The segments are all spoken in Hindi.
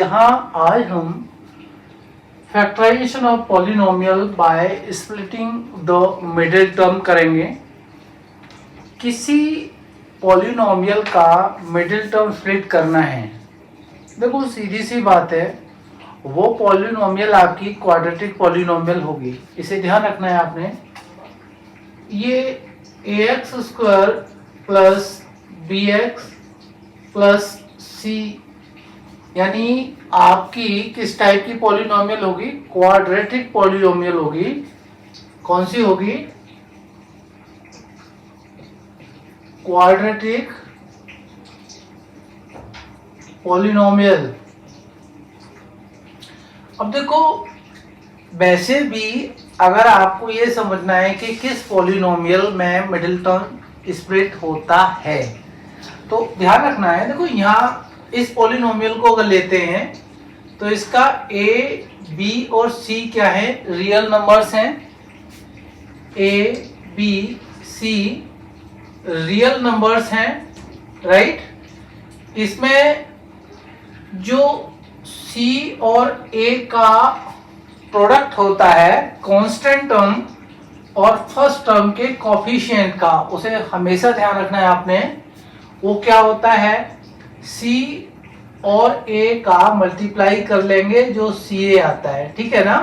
यहाँ आज हम factorisation of polynomial by splitting the middle term करेंगे। किसी पॉलिनोमियल का मिडिल टर्म स्प्लिट करना है। देखो सीधी सी बात है, वो पॉलिनोमियल आपकी क्वाड्रेटिक पॉलिनोमियल होगी। इसे ध्यान रखना है आपने। ये ax square plus bx plus c यानी आपकी किस टाइप की पॉलिनोमियल होगी? क्वाड्रेटिक पॉलिनोमियल होगी। कौन सी होगी? Quadratic polynomial. अब देखो, वैसे भी अगर आपको ये समझना है कि किस पॉलिनोमियल में मिडिल टर्म स्प्लिट होता है तो ध्यान रखना है। देखो यहाँ इस पॉलिनोमियल को अगर लेते हैं तो इसका a, b और c क्या है? रियल नंबर्स हैं। a, b, c real numbers हैं, राइट। इसमें जो c और a का प्रोडक्ट होता है कांस्टेंट टर्म और फर्स्ट टर्म के कोफिशिएंट का, उसे हमेशा ध्यान रखना है आपने। वो क्या होता है? c और a का मल्टीप्लाई कर लेंगे जो ca आता है, ठीक है ना।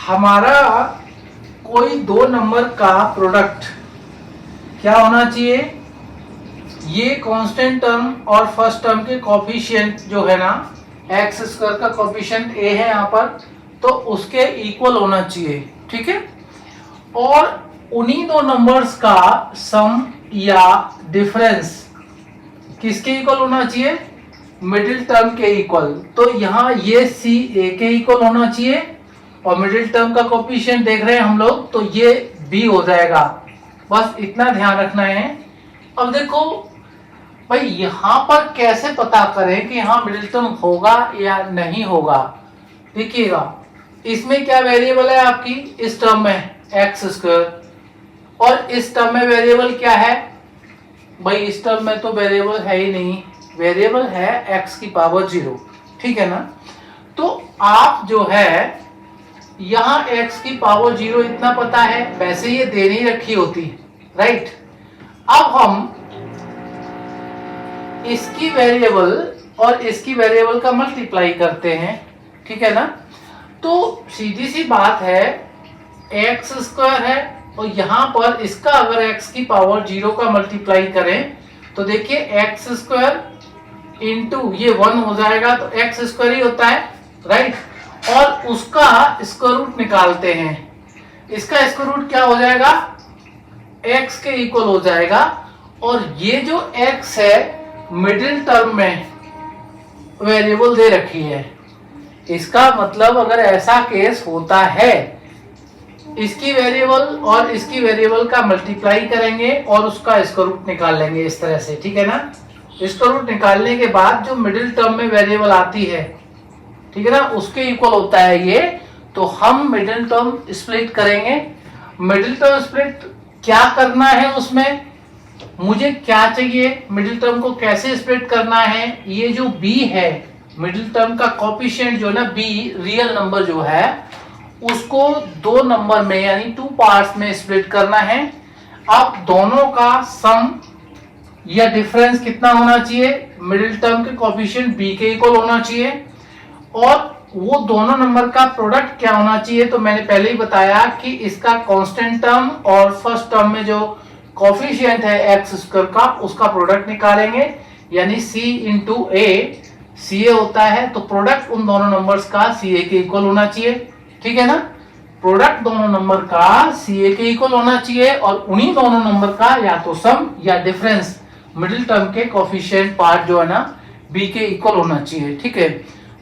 हमारा कोई दो नंबर का प्रोडक्ट क्या होना चाहिए? ये कांस्टेंट टर्म और फर्स्ट टर्म के कोफिशिएंट जो है ना, एक्स स्क्वायर का कोफिशिएंट a है यहाँ पर, तो उसके इक्वल होना चाहिए, ठीक है। और उन्हीं दो नंबर्स का सम या डिफरेंस किसके इक्वल होना चाहिए? मिडिल टर्म के इक्वल। तो यहाँ ये c a के इक्वल होना चाहिए और मिडिल टर्म का कोफिशिएंट देख रहे हैं हम लोग, तो ये b हो जाएगा। बस इतना ध्यान रखना है। अब देखो भाई, यहाँ पर कैसे पता करें कि यहाँ मिडिल टर्म होगा या नहीं होगा? देखिएगा, इसमें क्या वेरिएबल है आपकी? इस टर्म में एक्स स्क्वायर, और इस टर्म में वेरिएबल क्या है? भाई इस टर्म में तो वेरिएबल है ही नहीं, वेरिएबल है x की पावर 0, ठीक है ना। तो आप जो है यहाँ x की पावर 0 इतना पता है, वैसे ये दे नहीं रखी होती, राइट। अब हम इसकी वेरिएबल और इसकी वेरिएबल का मल्टीप्लाई करते हैं, ठीक है ना। तो सीधी सी बात है, एक्स स्क्वायर है और यहाँ पर इसका अगर x की पावर 0 का मल्टीप्लाई करें तो देखिए एक्स स्क्वायर इंटू ये 1 हो जाएगा, तो एक्स स्क्वायर ही होता है, राइट। और उसका स्क्वायर रूट निकालते हैं, इसका स्क्वायर रूट क्या हो जाएगा? x के इक्वल हो जाएगा। और ये जो x है मिडिल टर्म में वेरिएबल दे रखी है। इसका मतलब अगर ऐसा केस होता है, इसकी वेरिएबल और इसकी वेरिएबल का मल्टीप्लाई करेंगे और उसका स्क्वायर रूट निकाल लेंगे इस तरह से, ठीक है ना। स्क्वायर रूट निकालने के बाद जो मिडिल टर्म में वेरिएबल आती है, ठीक है ना, उसके इक्वल होता है ये। तो हम मिडिल टर्म स्प्लिट करेंगे। मिडिल टर्म स्प्लिट क्या करना है? उसमें मुझे क्या चाहिए? मिडिल टर्म को कैसे स्प्लिट करना है? ये जो b है, मिडिल टर्म का कोफिशिएंट जो ना b, रियल नंबर जो है, उसको दो नंबर में यानी 2 पार्ट्स में स्प्लिट करना है। अब दोनों का सम या डिफरेंस कितना होना चाहिए? मिडिल टर्म के कोफिशिएंट b के इक्वल होना चाहिए। और वो दोनों नंबर का प्रोडक्ट क्या होना चाहिए? तो मैंने पहले ही बताया कि इसका कांस्टेंट टर्म और फर्स्ट टर्म में जो कोफिशिएंट है एक्स स्क्वायर का, उसका प्रोडक्ट निकालेंगे, यानी c इंटू a, ca होता है, तो प्रोडक्ट उन दोनों नंबर्स का ca के इक्वल होना चाहिए, ठीक है ना। प्रोडक्ट दोनों नंबर का ca के इक्वल होना चाहिए और उन्हीं दोनों नंबर का या तो सम या डिफरेंस मिडिल टर्म के कोफिशिएंट पार्ट जो है ना b के इक्वल होना चाहिए, ठीक है।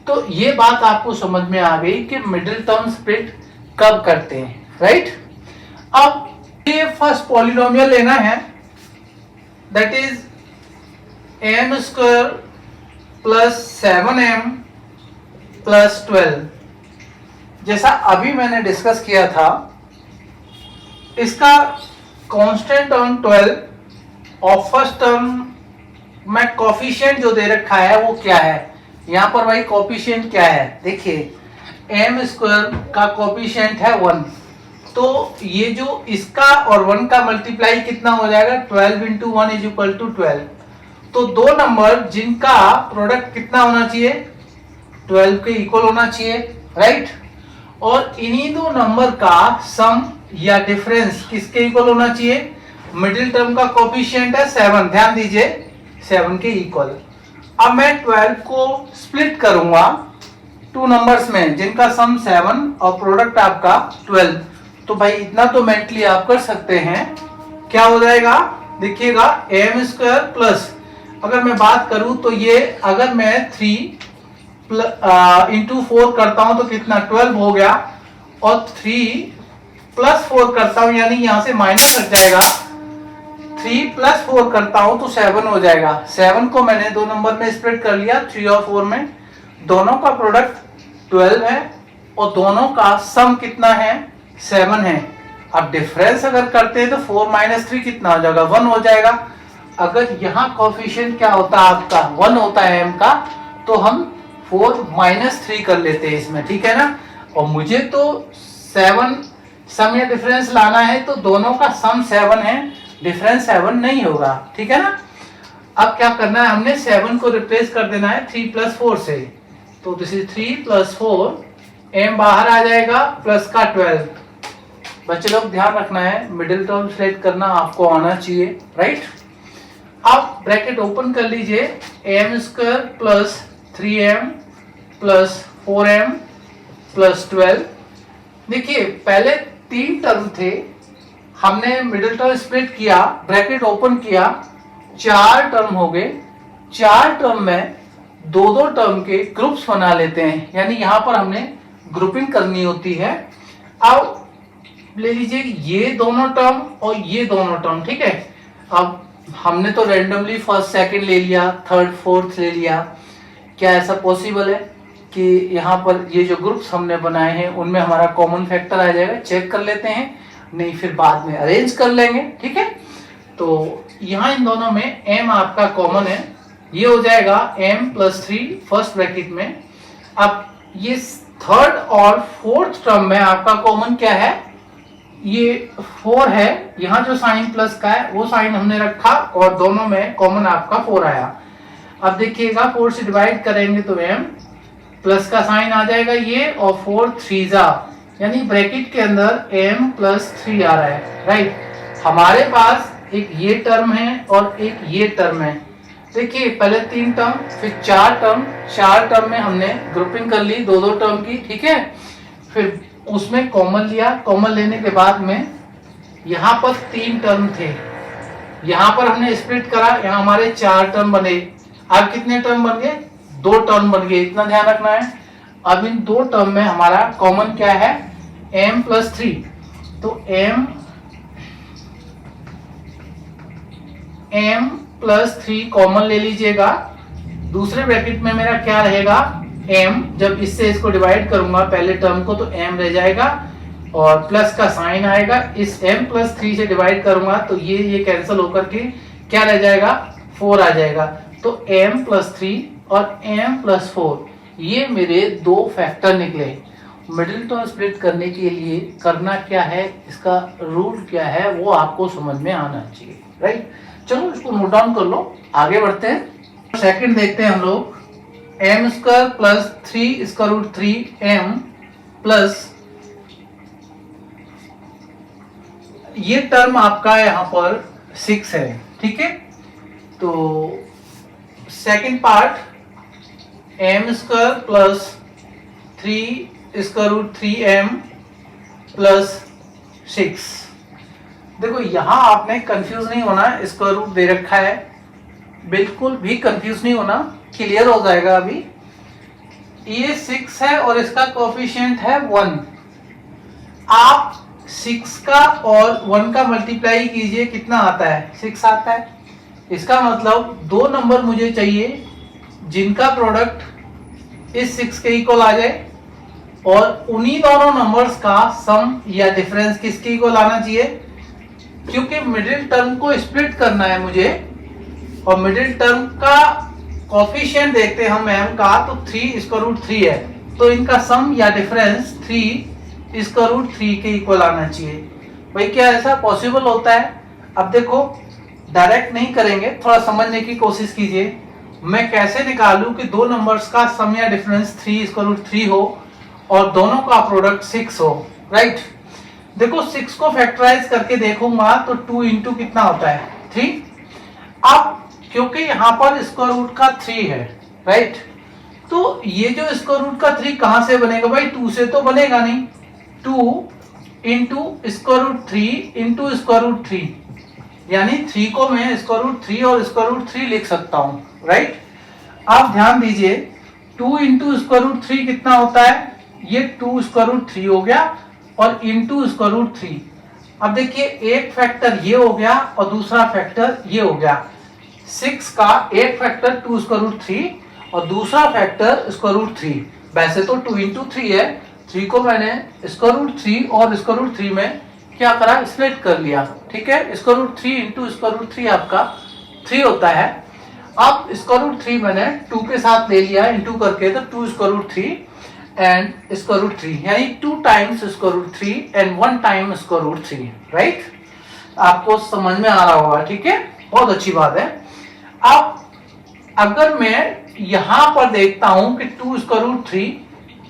तो ये बात आपको समझ में आ गई कि मिडिल टर्म स्प्लिट कब करते हैं, राइट। अब ये फर्स्ट पॉलिनोमियल लेना है, that is m square plus 7m plus 12। जैसा अभी मैंने डिस्कस किया था, इसका कांस्टेंट टर्म 12 और फर्स्ट टर्म में कोफिशिएंट जो दे रखा है वो क्या है? यहाँ पर भाई कोफिशिएंट क्या है, देखिए m स्क्वायर का कोफिशिएंट है 1, तो ये जो इसका और 1 का मल्टीप्लाई कितना हो जाएगा, 12 इंटू 1 इज इक्वल टू 12। तो दो नंबर जिनका प्रोडक्ट कितना होना चाहिए, 12 के इक्वल होना चाहिए, राइट। और इन्हीं दो नंबर का सम या डिफरेंस किसके इक्वल होना चाहिए, मिडिल टर्म का कोफिशिएंट है 7, ध्यान दीजिए 7 के इक्वल। अब मैं 12 को स्प्लिट करूंगा टू नंबर्स में जिनका सम 7 और प्रोडक्ट आपका 12, तो भाई इतना तो मेंटली आप कर सकते हैं, क्या हो जाएगा देखिएगा m स्क्वायर प्लस, अगर मैं बात करूं तो ये अगर मैं 3 इंटू 4 करता हूं तो कितना 12 हो गया, और 3 प्लस 4 करता हूं यानी यहां से माइनस लग जाएगा, 3 प्लस 4 करता हूं तो 7 हो जाएगा। 7 को मैंने दो नंबर में स्प्लिट कर लिया 3 और 4 में, दोनों का प्रोडक्ट 12 है और दोनों का सम कितना है 7 है। अब डिफरेंस अगर करते हैं तो 4 माइनस 3 कितना हो जाएगा, 1 हो जाएगा। अगर यहाँ कोफिशिएंट क्या होता है आपका 1 होता है m का, तो हम 4 माइनस 3 कर लेते हैं इसमें, ठीक है ना। और मुझे तो 7 सम या डिफरेंस लाना है, तो दोनों का सम 7 है, डिफरेंस 7 नहीं होगा, ठीक है ना। अब क्या करना है, हमने 7 को रिप्लेस कर देना है 3 प्लस 4 से, तो दिस इज 3 प्लस 4, m बाहर आ जाएगा प्लस का 12। बच्चे लोग ध्यान रखना है, मिडिल टर्म सिलेक्ट करना आपको आना चाहिए, राइट। अब ब्रैकेट ओपन कर लीजिए, m square plus 3m plus 4m plus 12। देखिए पहले 3 टर्म थे, हमने मिडिल टर्म स्प्लिट किया, ब्रैकेट ओपन किया, 4 टर्म हो गए। 4 टर्म में दो टर्म के ग्रुप्स बना लेते हैं, यानी यहां पर हमने ग्रुपिंग करनी होती है। अब ले लीजिए ये दोनों टर्म और ये दोनों टर्म, ठीक है। अब हमने तो रैंडमली फर्स्ट सेकंड ले लिया, थर्ड फोर्थ ले लिया, क्या ऐसा पॉसिबल है कि यहाँ पर ये जो ग्रुप्स हमने बनाए हैं उनमें हमारा कॉमन फैक्टर आ जाएगा, चेक कर लेते हैं, नहीं फिर बाद में अरेंज कर लेंगे, ठीक है। तो यहाँ इन दोनों में m आपका कॉमन है, ये हो जाएगा m प्लस 3 फर्स्ट ब्रैकेट में। अब ये थर्ड और फोर्थ टर्म में आपका कॉमन क्या है, ये 4 है, यहाँ जो साइन प्लस का है वो साइन हमने रखा और दोनों में कॉमन आपका 4 आया। अब देखिएगा 4 से डिवाइड करेंगे तो m प्लस का साइन आ जाएगा ये, और 4 3 यानी ब्रैकेट के अंदर m प्लस 3 आ रहा है, राइट। हमारे पास एक ये टर्म है और एक ये टर्म है। देखिए पहले 3 टर्म फिर 4 टर्म, 4 टर्म में हमने ग्रुपिंग कर ली दो टर्म की, ठीक है। फिर उसमें कॉमन लिया, कॉमन लेने के बाद में यहाँ पर 3 टर्म थे, यहाँ पर हमने स्प्लिट करा, यहाँ हमारे 4 टर्म बने। अब कितने टर्म बन गए, 2 टर्म बन गए, इतना ध्यान रखना है। अब इन 2 टर्म में हमारा कॉमन क्या है, m प्लस 3, तो m प्लस 3 कॉमन ले लीजिएगा। दूसरे ब्रैकेट में मेरा क्या रहेगा m, जब इससे इसको डिवाइड करूंगा पहले टर्म को तो m रह जाएगा और प्लस का साइन आएगा। इस m प्लस 3 से डिवाइड करूंगा तो ये कैंसिल होकर के क्या रह जाएगा 4 आ जाएगा। तो m प्लस 3 और m प्लस 4 ये मेरे 2 फैक्टर निकले। मिडिल टर्म स्प्लिट करने के लिए करना क्या है, इसका रूल क्या है वो आपको समझ में आना चाहिए, राइट। चलो इसको नोट डाउन कर लो, आगे बढ़ते हैं। सेकंड देखते हैं हम लोग, m स्क्वायर प्लस 3 इसका रूट 3m प्लस ये टर्म आपका यहाँ पर 6 है, ठीक है। तो second part m square plus 3 इसका रूट 3m प्लस 6। देखो यहाँ आपने कंफ्यूज नहीं होना, इसका रूट दे रखा है, बिल्कुल भी कंफ्यूज नहीं होना, क्लियर हो जाएगा अभी। ये 6 है और इसका कोएफिशिएंट है 1। आप 6 का और 1 का मल्टीप्लाई कीजिए, कितना आता है 6 आता है। इसका मतलब 2 नंबर मुझे चाहिए जिनका प्रोडक्ट इस 6 के इक्वल आ जाए और उन्हीं दोनों नंबर्स का सम या डिफरेंस किसके इक्वल आना चाहिए, क्योंकि मिडिल टर्म को स्प्लिट करना है मुझे और मिडिल टर्म का कोफिशिएंट देखते हैं हम m का, तो 3 स्क्वायर रूट 3 है, तो इनका सम या डिफरेंस 3 स्क्वायर रूट 3 के इक्वल आना चाहिए। भाई क्या ऐसा पॉसिबल होता है? अब देखो डायरेक्ट नहीं करेंगे, थोड़ा समझने की कोशिश कीजिए। मैं कैसे निकालूं कि दो नंबर्स का सम या डिफरेंस 3 स्क्वायर रूट 3 हो और दोनों का प्रोडक्ट 6 हो, राइट? देखो 6 को फैक्टराइज करके देखूंगा तो 2 इंटू कितना होता है 3। अब क्योंकि यहाँ पर स्क्वायर रूट का 3 है, राइट, तो ये जो स्क्वायर रूट का 3 कहां से बनेगा भाई? 2 से तो बनेगा नहीं। 2 into square root 3 into square root 3, यानी 3 को मैं स्क्वायर रूट 3 और स्क्वायर रूट 3 लिख सकता हूं, राइट? आप ध्यान दीजिए 2 इंटू स्क्वायर रूट 3 कितना होता है? ये 2 स्क्वायर रूट 3 हो गया और इंटू स्क्वायर रूट 3। अब देखिए एक फैक्टर ये हो गया और दूसरा फैक्टर ये हो गया। 6 का एक फैक्टर 2 स्क्वायर रूट 3 और दूसरा फैक्टर स्क्वायर रूट 3। वैसे तो 2 इंटू 3 है, 3 को मैंने स्क्वायर रूट 3 और स्क्वायर रूट 3 में क्या करा? स्प्लिट कर लिया, ठीक है? Square root 3 into square root 3 आपका 3 होता है। अब स्क्वायर रूट 3 मैंने 2 के साथ ले लिया इंटू करके, तो 2 square root 3 and square root 3, यानी 2 times square root 3 and 1 time square root 3, right? आपको समझ में आ रहा होगा, ठीक है? बहुत अच्छी बात है। अब अगर मैं यहां पर देखता हूं कि 2 स्क्वायर रूट 3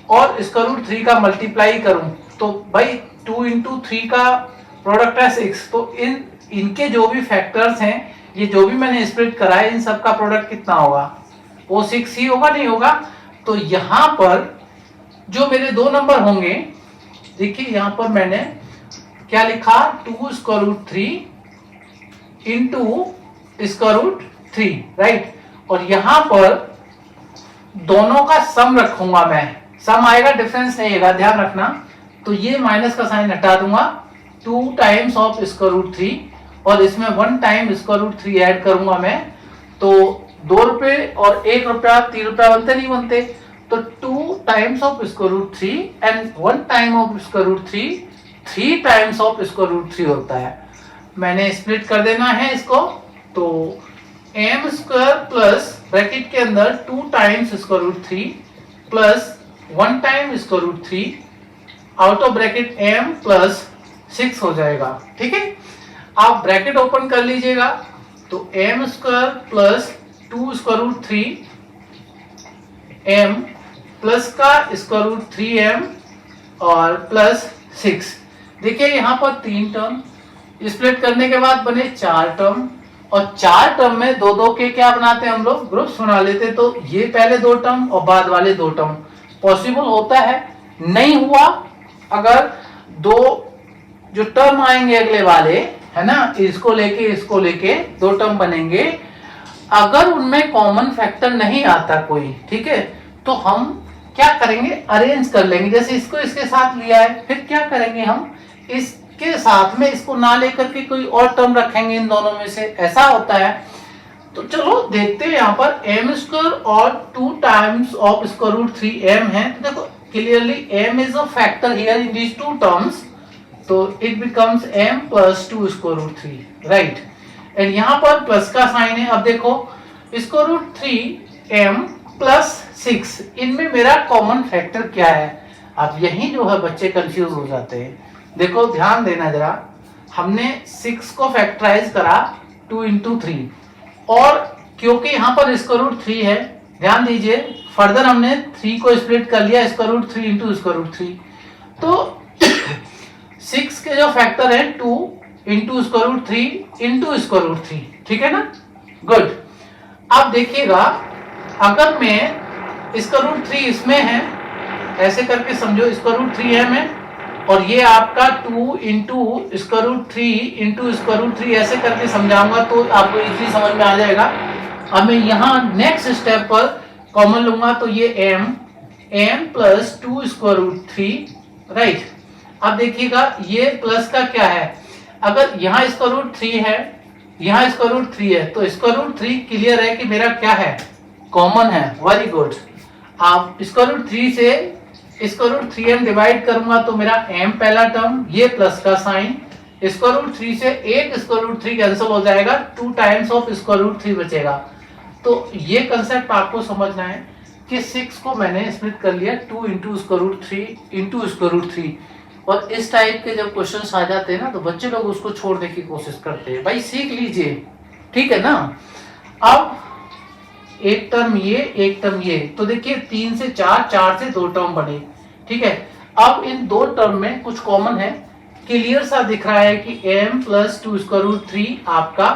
और स्क्वायर रूट 3 का मल्टीप्लाई करूं, तो भाई 2 इंटू 3 का प्रोडक्ट है 6, तो इनके जो भी फैक्टर्स हैं, ये जो भी मैंने स्प्लिट करा है, इन सब का प्रोडक्ट कितना होगा? वो 6 ही होगा, नहीं होगा? तो यहां पर जो मेरे दो नंबर होंगे, देखिए यहां पर मैंने क्या लिखा? 2 square root 3 into square root 3, right? और यहां पर दोनों का सम रखूंगा मैं, सम आएगा, डिफरेंस नहीं आएगा, ध्यान रखना। तो ये माइनस का साइन हटा दूंगा, 2 टाइम्स ऑफ स्क्वायर रूट 3 और इसमें 1 टाइम स्क्वायर रूट 3 ऐड करूंगा मैं, तो 2 रुपए और 1 रुपया 3 रुपया बनते नहीं बनते? तो 2 times of square root 3 and 1 time of square root 3 times of square root 3 होता है। मैंने स्प्लिट कर देना है इसको, तो m स्क्वायर प्लस ब्रैकेट के अंदर 2 times square root 3 plus 1 time square root 3 out of bracket m plus 6 हो जाएगा, ठीक है? आप ब्रैकेट ओपन कर लीजिएगा, तो m square plus 2 square root 3 m plus का स्क्वायर रूट 3m और प्लस 6। देखिए यहाँ पर 3 टर्म, स्प्लिट करने के बाद बने 4 टर्म, और 4 टर्म में दो दो के क्या बनाते हैं हम लोग? ग्रुप्स बना लेते। तो ये पहले 2 टर्म और बाद वाले 2 टर्म पॉसिबल होता है। नहीं हुआ अगर दो जो टर्म आएंगे अगले वाले, है ना, इसको लेके 2 टर्म बनेंगे, अगर उनमें कॉमन फैक्टर नहीं आता कोई, ठीक है, तो हम क्या करेंगे? अरेंज कर लेंगे। जैसे इसको इसके साथ लिया है, फिर क्या करेंगे? हम इसके साथ में इसको ना लेकर के कोई और टर्म रखेंगे इन दोनों में से, ऐसा होता है। तो चलो देखते हैं यहाँ पर m स्क्वायर और 2 times of square root 3m है। तो देखो clearly m is a factor here in these 2 terms, तो it becomes m plus 2 square root 3, right? And यहाँ पर प्लस का साइन है। अब देखो स्क्वायर रूट 3m प्लस 6, इनमें मेरा कॉमन फैक्टर क्या है? अब यही जो है बच्चे कंफ्यूज हो जाते हैं। देखो ध्यान देना जरा, हमने 6 को फैक्टराइज करा 2 इंटू 3, और क्योंकि यहाँ पर स्क्वायर रूट 3 है, ध्यान दीजिए, फर्दर हमने 3 को स्प्लिट कर लिया square root 3 into square root 3, तो 6 के जो फैक्टर है 2 into square root 3 into square root 3, ठीक है ना? गुड। अब देखिएगा अगर मैं स्क्वायर रूट 3 इसमें है, ऐसे करके समझो, स्क्वायर रूट 3m है और ये आपका 2 into square root 3 into square root 3, ऐसे करके समझाऊंगा तो आपको इजीली समझ में आ जाएगा। अब मैं यहाँ नेक्स्ट स्टेप पर कॉमन लूंगा, तो ये m plus 2 square root 3, right? अब देखिएगा ये प्लस का क्या है? अगर यहाँ स्क्वायर रूट 3 है, यहाँ स्क्वायर रूट 3 है, तो स्क्वायर रूट 3 क्लियर है कि मेरा क्या है? कॉमन है। Very good. आप स्क्वायर रूट 3 से स्क्वायर रूट 3m डिवाइड करूंगा तो मेरा m पहला टर्म, ये प्लस का साइन, स्क्वायर रूट 3 से एक स्क्वायर रूट 3 कैंसिल हो जाएगा, 2 टाइम्स ऑफ स्क्वायर रूट 3 बचेगा। तो ये कंसेप्ट आपको समझना है कि 6 को मैंने स्प्लिट कर लिया 2 into square root 3 into square root 3। और इस टाइप के जब क्वेश्चन आ जाते हैं ना तो बच्चे लोग उसको छोड़ने की कोशिश करते हैं। भाई सीख लीजिए, ठीक है ना। अब एक टर्म ये, एक टर्म ये, तो देखिए 3 से 4, 4 से 2 टर्म बने, ठीक है। अब इन दो टर्म में कुछ कॉमन है, क्लियर सा दिख रहा है कि m प्लस 2 स्क्वायर रूट 3 आपका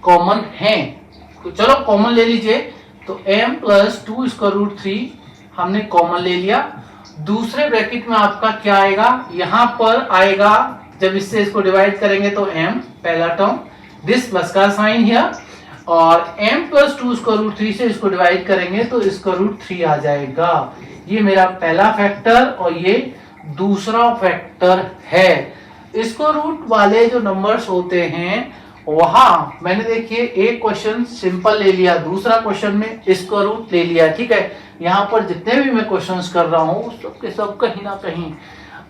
कॉमन है। तो चलो कॉमन ले लीजिए, तो m प्लस 2 स्क्वायर रूट 3 हमने कॉमन ले लिया। दूसरे ब्रैकेट में आपका क्या आएगा, यहां पर आएगा, जब इससे इसको डिवाइड करेंगे तो m पहला टर्म, दिस प्लस का साइन हियर, और m प्लस 2 स्क्वायर रूट 3 से इसको डिवाइड करेंगे तो स्क्वायर रूट 3 आ जाएगा। ये मेरा पहला फैक्टर और ये दूसरा फैक्टर है। स्क्वायर रूट वाले जो नंबर्स होते हैं वहां मैंने देखिए एक क्वेश्चन सिंपल ले लिया, दूसरा क्वेश्चन में स्क्वायर रूट ले लिया, ठीक है। यहाँ पर जितने भी मैं क्वेश्चंस कर रहा हूँ सब के सब कहीं ना कहीं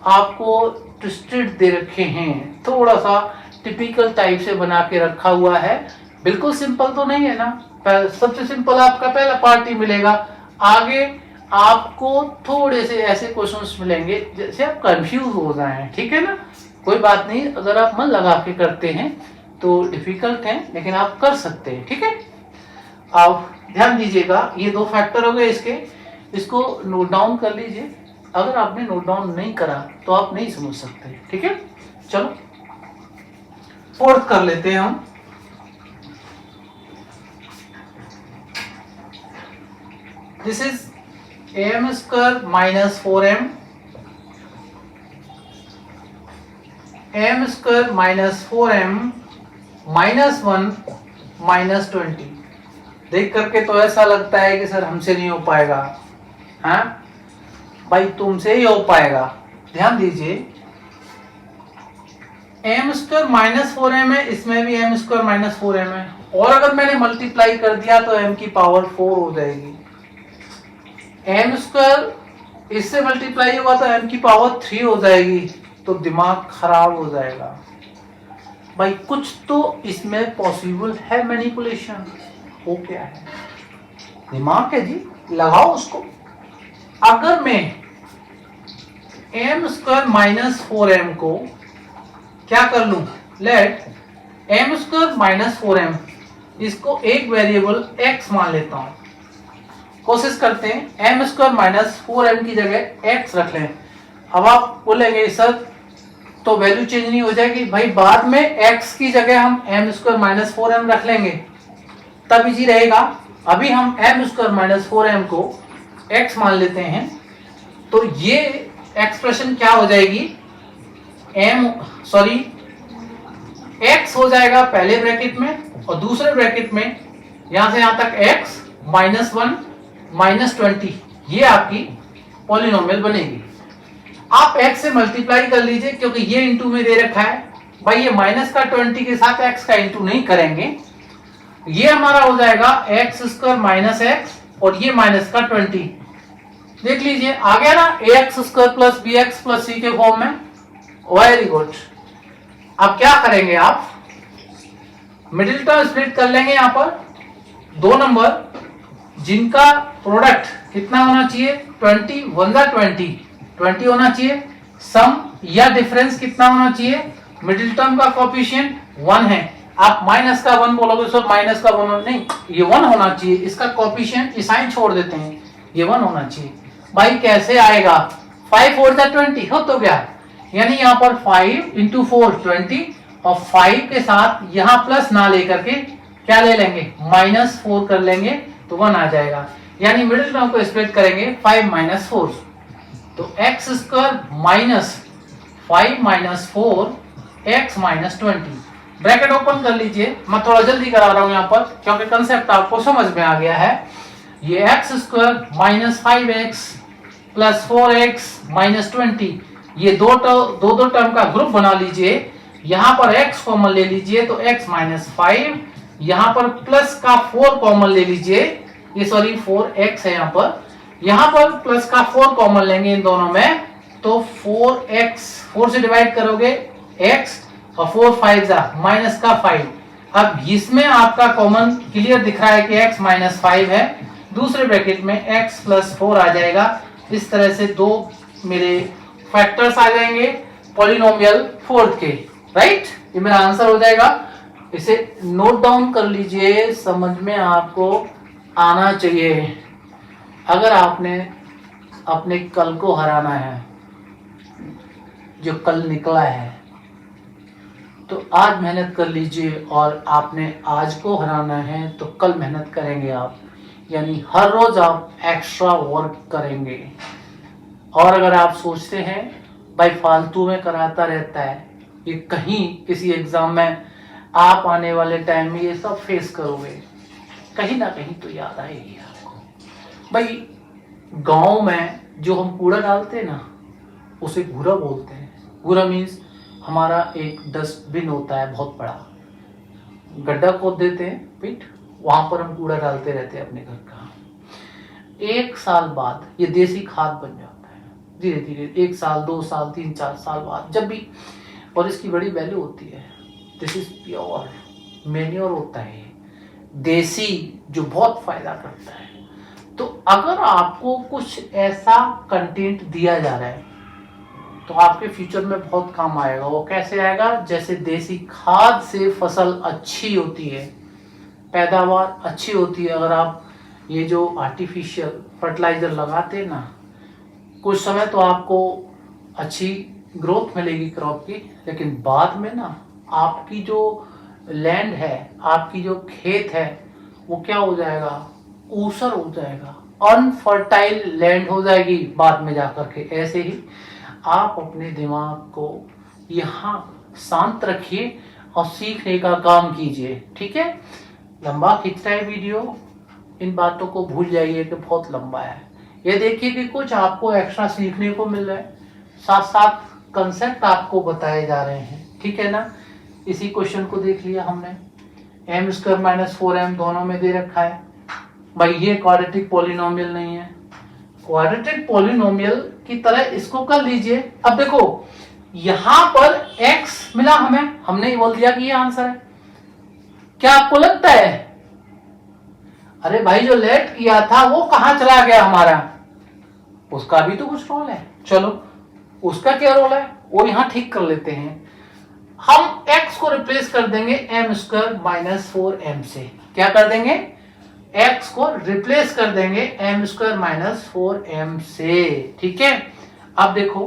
आपको ट्विस्टेड दे रखे हैं, थोड़ा सा टिपिकल टाइप से बना के रखा हुआ है। बिल्कुल सिंपल तो नहीं है ना, सबसे सिंपल आपका पहला पार्ट ही मिलेगा, आगे आपको थोड़े से ऐसे क्वेश्चंस मिलेंगे जैसे आप कंफ्यूज हो जाएं, ठीक है ना। कोई बात नहीं, अगर आप मन लगा के करते हैं तो डिफिकल्ट है लेकिन आप कर सकते हैं, ठीक है। आप ध्यान दीजिएगा, ये दो फैक्टर हो गए इसके, इसको नोट डाउन कर लीजिए। अगर आपने नोट डाउन नहीं करा तो आप नहीं समझ सकते, ठीक है। चलो फोर्थ कर लेते हैं हम। This is am square minus 4m, m square minus 4m minus 1 minus 20। देख करके तो ऐसा लगता है कि सर हमसे नहीं हो पाएगा, हाँ भाई तुमसे ही हो पाएगा। ध्यान दीजिए, m स्क्वायर माइनस 4m है, इसमें भी m स्क्वायर माइनस 4m है, और अगर मैंने मल्टीप्लाई कर दिया तो m की पावर 4 हो जाएगी। m स्क्वायर इससे मल्टीप्लाई होगा तो m की पावर 3 हो जाएगी, तो दिमाग खराब हो जाएगा। भाई कुछ तो इसमें पॉसिबल है मैनिपुलेशन, हो क्या है, दिमाग है जी, लगाओ उसको। अगर मैं m स्क्वायर माइनस 4m को क्या कर लूं, late m square minus 4m, इसको एक वेरिएबल x मान लेता हूं। कोशिश करते हैं m स्क्वायर माइनस 4m की जगह x रख लें। अब आप बोलेंगे सर तो वैल्यू चेंज नहीं हो जाएगी, भाई बाद में x की जगह हम m स्क्वायर माइनस 4m रख लेंगे तब इजी रहेगा। अभी हम m स्क्वायर माइनस 4m को x मान लेते हैं, तो ये एक्सप्रेशन क्या हो जाएगी, x हो जाएगा पहले ब्रैकेट में, और दूसरे ब्रैकेट में यहां से यहां तक x माइनस 1 माइनस 20, ये आपकी पॉलिनोमियल बनेगी। आप x से मल्टीप्लाई कर लीजिए क्योंकि ये इंटू में दे रखा है, भाई ये माइनस का 20 के साथ x का इंटू नहीं करेंगे, ये हमारा हो जाएगा एक्स स्क्वायर माइनस एक्स और ये माइनस का 20। देख लीजिए आ गया ना, ax square plus b x plus c के फॉर्म में। Very good. अब क्या करेंगे, आप मिडिल टर्म स्प्लिट कर लेंगे। यहां पर दो नंबर जिनका प्रोडक्ट कितना होना चाहिए, 20 1 जा 20 होना चाहिए। सम या डिफरेंस कितना होना चाहिए, मिडिल टर्म का कोएफिशिएंट 1 है। आप माइनस का 1 बोलोगे सर, माइनस का 1 नहीं, ये 1 होना चाहिए। इसका कोएफिशिएंट साइन छोड़ देते हैं, ये 1 होना चाहिए। भाई कैसे आएगा, 5 4 जा 20 हो तो क्या, यानी यहाँ पर 5 इंटू 4 20, और 5 के साथ यहाँ प्लस ना लेकर के क्या ले लेंगे, माइनस 4 कर लेंगे तो 1 आ जाएगा। यानी मिडिल टर्म को स्प्लिट करेंगे 5 माइनस 4, तो x square minus 5 minus 4 x minus 20। Bracket open कर लीजिए, मैं थोड़ा जल्दी करा रहा हूं यहाँ पर क्योंकि कंसेप्ट आपको समझ में आ गया है। ये x square minus 5x plus 4x minus 20, ये दो टर्म का ग्रुप बना लीजिए। यहाँ पर x कॉमन ले लीजिए तो x माइनस 5, यहाँ पर प्लस का 4 कॉमन ले लीजिए, ये सॉरी 4x है यहाँ पर प्लस का 4 कॉमन लेंगे इन दोनों में, तो 4x 4 से डिवाइड करोगे x और 4 5 जा माइनस का 5। अब इसमें आपका कॉमन क्लियर दिख रहा है कि x माइनस 5 है, दूसरे ब्रैकेट में x प्लस 4 आ जाएगा। इस तरह से दो मेरे फैक्टर्स आ जाएंगे पॉलिनोमियल फोर्थ के, राइट। ये मेरा आंसर हो जाएगा। इसे नोट डाउन कर लीजिए, समझ में आपको आना चाहिए। अगर आपने अपने कल को हराना है, जो कल निकला है, तो आज मेहनत कर लीजिए, और आपने आज को हराना है तो कल मेहनत करेंगे आप, यानी हर रोज आप एक्स्ट्रा वर्क करेंगे। और अगर आप सोचते हैं भाई फालतू में कराता रहता है, ये कहीं किसी एग्जाम में आप आने वाले टाइम में ये सब फेस करोगे, कहीं ना कहीं तो याद आएगी आपको। भाई गांव में जो हम कूड़ा डालते हैं ना, उसे घूरा बोलते हैं। घूरा मीन्स हमारा एक डस्टबिन होता है बहुत बड़ा, गड्ढा खोद देते हैं पिट, वहां पर हम कूड़ा डालते रहते हैं अपने घर का। 1 साल बाद ये देसी खाद बन जाता है, धीरे धीरे 1 साल 2 साल 3 4 साल बाद जब भी, और इसकी बड़ी वैल्यू होती है। दिस इज प्योर मैन्योर होता है, देसी, जो बहुत फायदा करता है। तो अगर आपको कुछ ऐसा कंटेंट दिया जा रहा है तो आपके फ्यूचर में बहुत काम आएगा। वो कैसे आएगा? जैसे देसी खाद से फसल अच्छी होती है, पैदावार अच्छी होती है। अगर आप ये जो आर्टिफिशियल फर्टिलाइजर लगाते हैं ना, कुछ समय तो आपको अच्छी ग्रोथ मिलेगी क्रॉप की, लेकिन बाद में ना आपकी जो लैंड है, आपकी जो खेत है, वो क्या हो जाएगा? ऊसर हो जाएगा, अनफर्टाइल लैंड हो जाएगी बाद में जाकर के। ऐसे ही आप अपने दिमाग को यहाँ शांत रखिए और सीखने का काम कीजिए, ठीक है। लंबा खींचता है वीडियो, इन बातों को भूल जाइए कि बहुत लंबा है। ये देखिए कि कुछ आपको एक्स्ट्रा सीखने को मिल रहा है, साथ साथ कंसेप्ट आपको बताए जा रहे हैं, ठीक है ना। इसी क्वेश्चन को देख लिया हमने, एम स्क्वायर माइनस 4m दोनों में दे रखा है। भाई ये क्वाड्रेटिक पॉलिनोमियल नहीं है, क्वाड्रेटिक पॉलिनोमियल की तरह इसको कर लीजिए। अब देखो यहां पर x मिला हमें, हमने ही बोल दिया कि ये आंसर है। क्या आपको लगता है? अरे भाई जो लेट किया था वो कहां चला गया हमारा? उसका भी तो कुछ रोल है। चलो उसका क्या रोल है वो यहां ठीक कर लेते हैं। हम x को रिप्लेस कर देंगे एम स्क्वायर माइनस 4m से। क्या कर देंगे? x को रिप्लेस कर देंगे एम स्क्वायर माइनस 4m से, ठीक है। अब देखो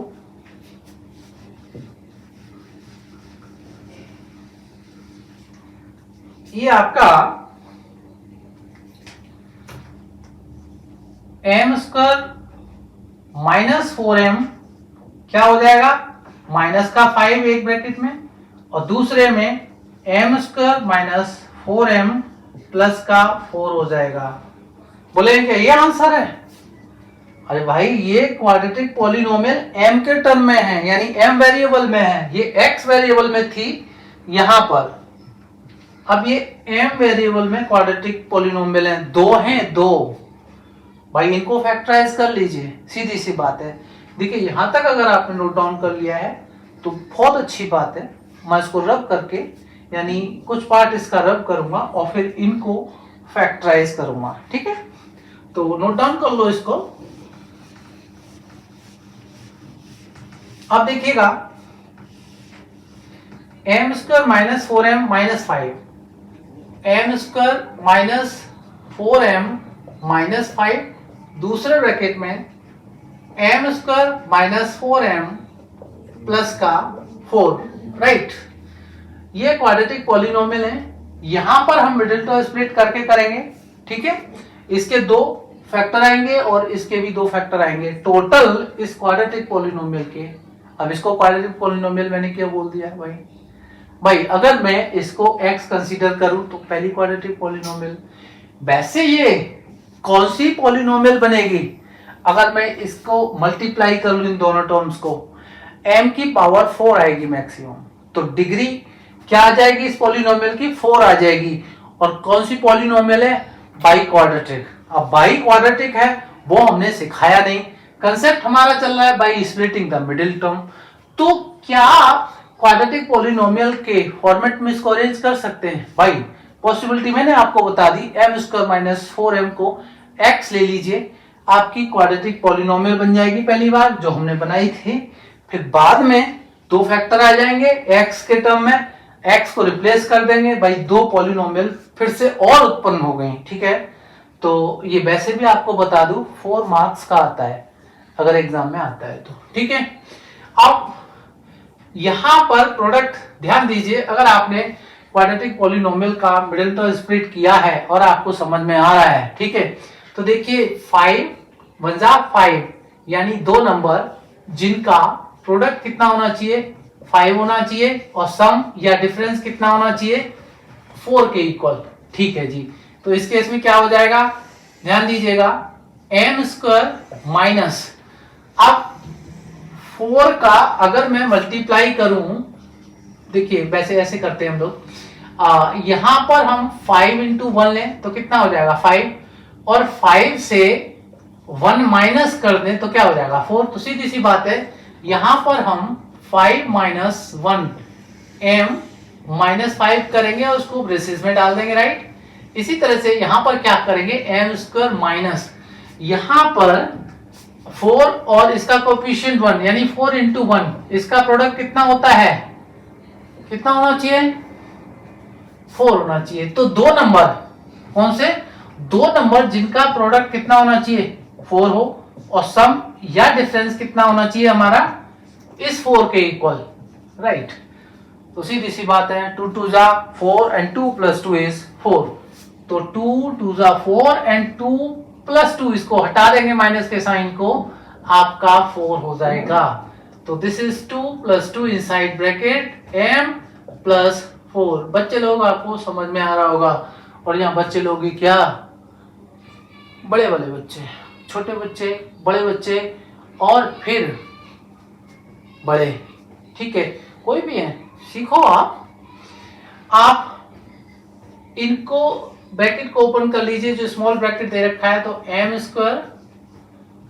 ये आपका एम स्क्वायर माइनस 4m क्या हो जाएगा? माइनस का 5 एक ब्रैकेट में, और दूसरे में M square minus 4m plus का 4 हो जाएगा। बोलेंगे ये आंसर है? अरे भाई ये क्वाड्रेटिक पॉलिनोमियल m के टर्म में है, यानी m वेरिएबल में है, ये x वेरिएबल में थी यहां पर। अब ये m वेरिएबल में क्वाड्रेटिक पॉलिनोमियल है, दो हैं, दो। भाई इनको फैक्टराइज कर लीजिए, सीधी सी बात है। देखिए यहां तक अगर आपने नोट डाउन कर लिया है तो बहुत अच्छी बात है। मैं इसको रब करके, यानी कुछ पार्ट इसका रब करूंगा और फिर इनको फैक्टराइज करूंगा, ठीक है। तो नोट डाउन कर लो इसको। अब देखिएगा m square minus 4m minus 5, m square minus 4m minus 5, दूसरे ब्रैकेट में M square minus 4m plus का 4, राइट। ये क्वाड्रेटिक पॉलिनोमियल है। यहां पर हम मिडिल टर्म स्प्लिट करके करेंगे, ठीक है। इसके 2 फैक्टर आएंगे और इसके भी 2 फैक्टर आएंगे, टोटल इस क्वाड्रेटिक पॉलिनोमियल के। अब इसको क्वाड्रेटिक पॉलिनोमियल मैंने क्या बोल दिया भाई अगर मैं इसको x कंसीडर करूं तो पहली क्वाड्रेटिक पॉलिनोमियल। वैसे ये कौन सी पॉलिनोमियल बनेगी? अगर मैं इसको मल्टीप्लाई करूं इन दोनों टर्म्स को, m की पावर 4 आएगी मैक्सिमम, तो डिग्री क्या आ जाएगी इस पॉलिनोमियल की? 4 आ जाएगी। और कौन सी पॉलिनोमियल है? By quadratic. अब बाई क्वाड्रेटिक है वो हमने सिखाया नहीं, कंसेप्ट हमारा चल रहा है by splitting the middle term. तो क्या क्वाड्रेटिक पॉलिनोमियल के फॉर्मेट में इसको अरेंज कर सकते हैं भाई। पॉसिबिलिटी मैंने आपको बता दी, m स्क्वायर माइनस 4m को x ले लीजिए, आपकी क्वाड्रेटिक पॉलिनोमियल बन जाएगी पहली बार जो हमने बनाई थी। फिर बाद में दो फैक्टर आ जाएंगे x के टर्म में, x को रिप्लेस कर देंगे भाई, दो पॉलिनोमियल फिर से और उत्पन्न हो गई। ठीक है, तो ये वैसे भी आपको बता दूं 4 मार्क्स का आता है अगर एग्जाम में आता है तो। ठीक है, अब यहां पर प्रोडक्ट ध्यान दीजिए, अगर आपने क्वाड्रेटिक पॉलिनोमियल का मिडिल टर्म स्प्लिट किया है और आपको समझ में आ रहा है, ठीक है, तो देखिए 5 1 5 यानी दो नंबर जिनका प्रोडक्ट कितना होना चाहिए 5 होना चाहिए और सम या डिफरेंस कितना होना चाहिए 4 के इक्वल। ठीक है जी, तो इस केस में क्या हो जाएगा, ध्यान दीजिएगा, m स्क्वायर माइनस, अब 4 का अगर मैं मल्टीप्लाई करूं, देखिए वैसे ऐसे करते हैं हम लोग, यहां पर हम 5 इंटू 1 लें तो कितना हो जाएगा 5, और 5 से 1 माइनस कर दें तो क्या हो जाएगा 4। तो सीधी सी बात है, यहां पर हम 5 माइनस 1 m माइनस 5 करेंगे और उसको ब्रेसेस में डाल देंगे, राइट। इसी तरह से यहां पर क्या करेंगे, m स्क्वायर माइनस, यहां पर 4 और इसका कोएफिशिएंट 1 यानी 4 इंटू 1, इसका प्रोडक्ट कितना होता है, कितना होना चाहिए 4 होना चाहिए। तो दो नंबर, कौन से दो नंबर जिनका प्रोडक्ट कितना होना चाहिए 4 हो और सम या डिफरेंस कितना होना चाहिए हमारा इस 4 के इक्वल, राइट। तो सीधी सी बात है, 2 2 जा 4 एंड 2 प्लस 2 इज 4, तो 2 2 जा 4 एंड 2 प्लस 2, इसको हटा देंगे माइनस के साइन को, आपका 4 हो जाएगा। तो this is 2 plus 2 inside bracket m plus 4। बच्चे लोग आपको समझ में आ रहा होगा, और यहाँ बच्चे लोग ही क्या, बड़े वाले बच्चे, छोटे बच्चे, बड़े बच्चे और फिर बड़े, ठीक है, कोई भी है, सीखो आप इनको ब्रैकेट को ओपन कर लीजिए, जो स्मॉल ब्रैकेट दे रखा है, तो m square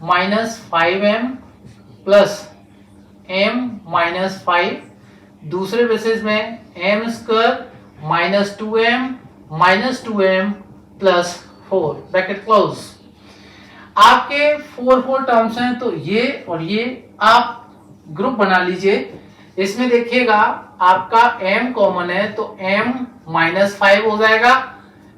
minus 5m plus m minus 5, दूसरे बेसिस में m square minus 2m minus 2m plus 4, bracket close. आपके 4 टर्म्स हैं, तो ये और ये आप ग्रुप बना लीजिए। इसमें देखिएगा आपका m कॉमन है तो m माइनस 5 हो जाएगा,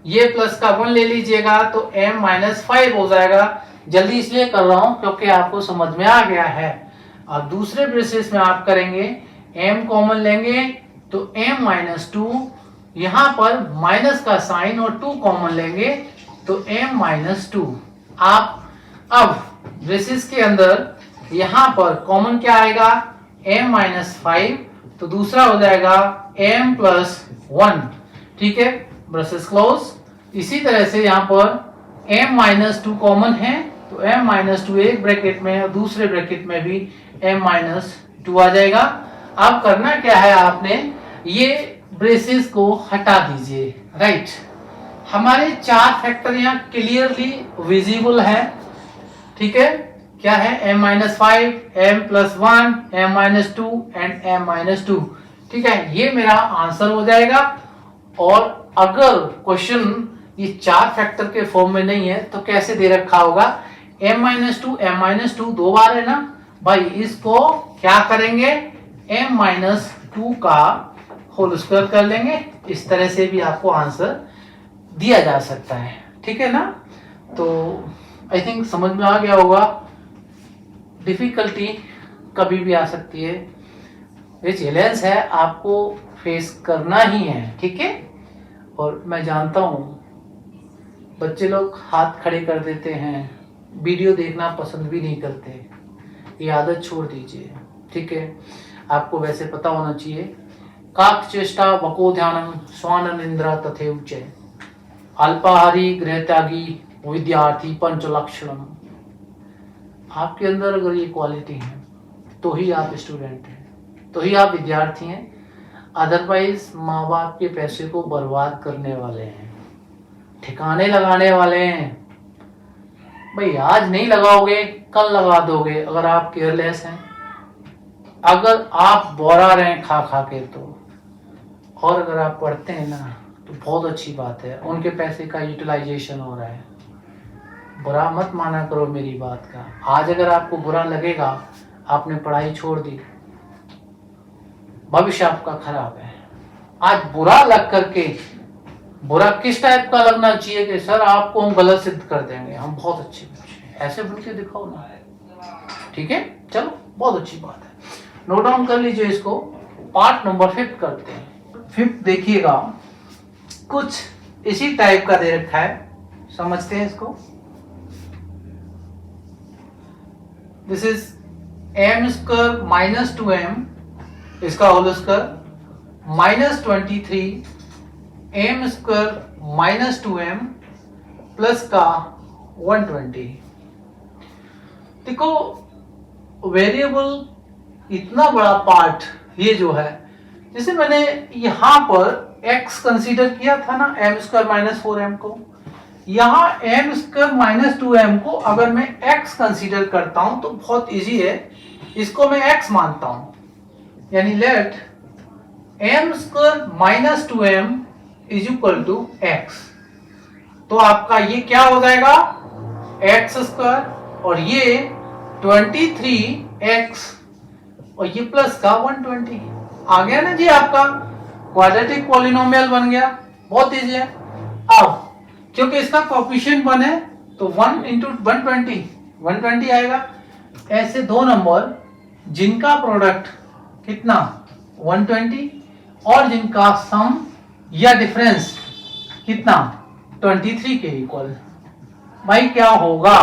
ये प्लस का 1 ले लीजिएगा तो m माइनस 5 हो जाएगा। जल्दी इसलिए कर रहा हूं क्योंकि आपको समझ में आ गया है। अब दूसरे बेसिस में आप करेंगे, m कॉमन लेंगे तो m माइनस 2, यहां पर माइनस का साइन और 2 कॉमन लेंगे तो m माइनस 2। आप अब ब्रेसेस के अंदर यहां पर कॉमन क्या आएगा m माइनस 5, तो दूसरा हो जाएगा m प्लस 1, ठीक है, ब्रेसेस क्लोज। इसी तरह से यहां पर m माइनस 2 कॉमन है तो m माइनस 2 एक ब्रैकेट में और दूसरे ब्रैकेट में भी m माइनस 2 आ जाएगा। अब करना क्या है, आपने ये ब्रेसेस को हटा दीजिए, राइट। हमारे 4 फैक्टर यहाँ क्लियरली विजिबल है, ठीक है, क्या है m minus 5, m plus 1, m minus 2 and m minus 2, ठीक है, ये मेरा आंसर हो जाएगा। और अगर क्वेश्चन ये 4 फैक्टर के फॉर्म में नहीं है तो कैसे दे रखा होगा, m माइनस 2 दो बार है ना भाई, इसको क्या करेंगे m माइनस 2 का होल स्क्वायर कर लेंगे। इस तरह से भी आपको आंसर दिया जा सकता है, ठीक है ना। तो आई थिंक समझ में आ गया होगा। डिफिकल्टी कभी भी आ सकती है, ये चैलेंज है, आपको फेस करना ही है, ठीक है। और मैं जानता हूँ बच्चे लोग हाथ खड़े कर देते हैं, वीडियो देखना पसंद भी नहीं करते, ये आदत छोड़ दीजिए, ठीक है। आपको वैसे पता होना चाहिए, काक चेष्टा वको ध्यानम स्वानन इंद्रा तथेव च, अल्पाहारी गृह त्यागी विद्यार्थी पंच लक्षणम। आपके अंदर अगर ये क्वालिटी है तो ही आप स्टूडेंट हैं, तो ही आप विद्यार्थी हैं, अदरवाइज माँ बाप के पैसे को बर्बाद करने वाले हैं, ठिकाने लगाने वाले हैं भाई। आज नहीं लगाओगे कल लगा दोगे अगर आप केयरलेस हैं, अगर आप बोरा रहे हैं खा खा के तो, और अगर आप पढ़ते हैं ना तो बहुत अच्छी बात है, उनके पैसे का यूटिलाइजेशन हो रहा है। बुरा मत माना करो मेरी बात का। आज अगर आपको बुरा लगेगा, आपने पढ़ाई छोड़ दी, भविष्य आपका खराब है। आज बुरा लग करके, बुरा किस टाइप का लगना चाहिए कि सर आपको हम गलत सिद्ध कर देंगे, हम बहुत अच्छे बच्चे हैं, ऐसे बोल के दिखाओ ना। ठीक है, चलो बहुत अच्छी बात है, नोट डाउन कर लीजिए इसको। पार्ट नंबर 5 करते हैं। 5 देखिएगा, कुछ इसी टाइप का दे रखा है, समझते हैं इसको। This is m square minus 2m, इसका whole square minus 23 m square minus 2m plus का 120। देखो वेरिएबल इतना बड़ा पार्ट ये जो है, जैसे मैंने यहां पर x कंसीडर किया था ना, m स्क्वायर माइनस 4m को, यहां m स्क्वायर माइनस 2m को अगर मैं x कंसीडर करता हूं तो बहुत इजी है, इसको मैं x मानता हूं, यानी let m square minus 2m is equal to x। तो आपका ये क्या हो जाएगा, x स्क्वायर और ये 23x और ये प्लस का 120 आ गया ना जी, आपका क्वाड्रेटिक पॉलिनोमियल बन गया। बहुत इजी है। अब क्योंकि इसका कोएफिशिएंट 1 है तो 1 इंटू 120 आएगा। ऐसे दो नंबर जिनका प्रोडक्ट कितना 120 और जिनका सम या डिफरेंस कितना 23 के इक्वल, भाई क्या होगा,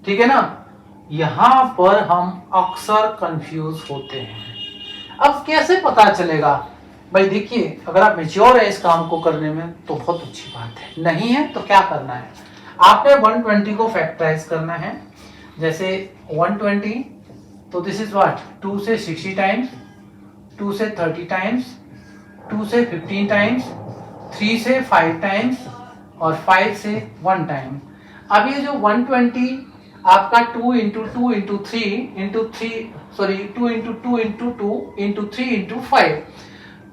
ठीक है ना। यहां पर हम अक्सर कंफ्यूज होते हैं। अब कैसे पता चलेगा, भाई देखिए अगर आप मेच्योर है इस काम को करने में तो बहुत अच्छी बात है, नहीं है तो क्या करना है, आपने 120 को फैक्टराइज करना है। जैसे 120 तो दिस इज व्हाट, 2 से 60 टाइम्स, 2 से 30 टाइम्स, 2 से 15 टाइम्स, 3 से 5 टाइम्स और 5 से 1 टाइम। अब ये जो 120 आपका 2 into 2 into 3 into 3 sorry 2 into 2 into 2 into 3 into 5,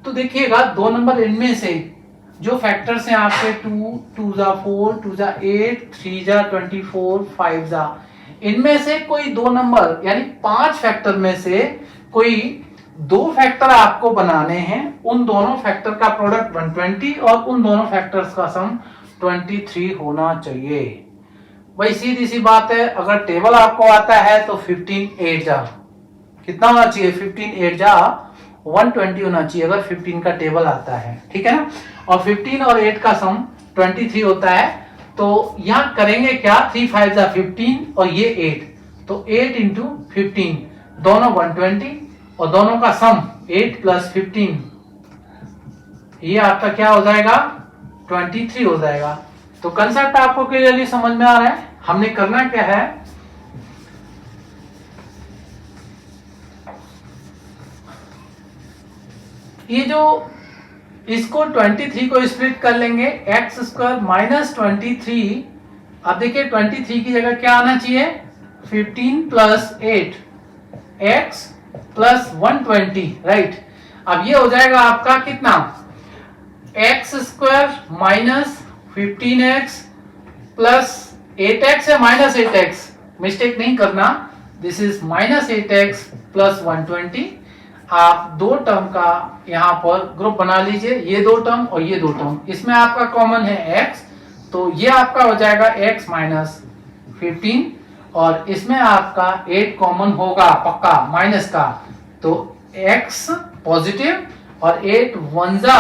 तो देखिएगा दो नंबर इनमें से जो फैक्टर्स हैं आपके 2 2 जा 4 2 जा 8 3 जा 24 5 जा, इनमें से कोई दो नंबर यानी 5 फैक्टर में से कोई दो फैक्टर आपको बनाने हैं। उन दोनों फैक्टर का प्रोडक्ट 120 और उन दोनों फैक्टर्स का सम 23 होना चाहिए। भाई सीधी सी बात है, अगर टेबल आपको आता है तो 15 8 जा कितना होना चाहिए, 15 8 जा 120 होना चाहिए अगर 15 का टेबल आता है, ठीक है ना। और 15 और 8 का सम 23 होता है। तो यहां करेंगे क्या, 3 5 जा 15 और ये 8, तो 8 इंटू 15 दोनों 120 और दोनों का सम 8 प्लस 15, ये आपका क्या हो जाएगा 23 हो जाएगा। तो कंसेप्ट आपको क्लियरली समझ में आ रहा है। हमने करना क्या है, ये जो इसको 23 को स्प्लिट कर लेंगे, एक्स स्क्वायर माइनस 23। अब देखिए 23 की जगह क्या आना चाहिए 15 प्लस 8 एक्स प्लस 120, राइट। अब ये हो जाएगा आपका कितना x square minus 15x plus 8x है माइनस 8x, मिस्टेक नहीं करना, this is minus 8x plus 120। आप दो टर्म का यहां पर ग्रुप बना लीजिए, ये दो टर्म और ये दो टर्म, इसमें आपका कॉमन है x, तो ये आपका हो जाएगा x माइनस 15 और इसमें आपका 8 कॉमन होगा पक्का माइनस का, तो x पॉजिटिव और 8 1 जा